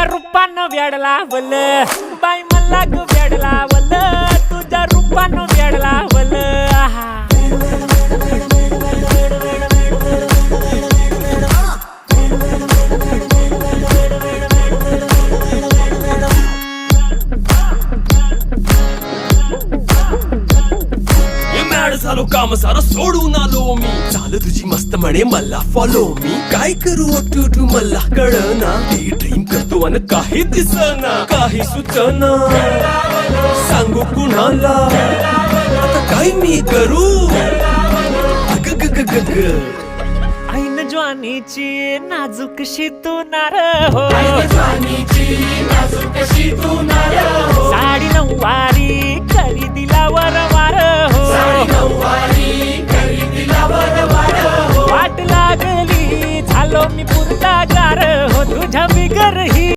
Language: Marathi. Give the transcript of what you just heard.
तुझ्या रूपानं वेडला वल बाई मला ग वेडला वल तुझ्या रूपानं वेडला वल झालो काम सारा सोडून आलो मी चाल तुझी मस्त म्हणे मला फॉलो मी काय करू टू मला कळना ती ड्रीम करतो आणि काही दिसना काही सुचना सांगू कुणाला आता काय मी करू ऐन ज्वानीची नाजूकशी तू नार हो साडी नऊवारी करी दिलावर वार हो वाट लागली झालो मी पुरता गार हो तुझ्या बिगर ही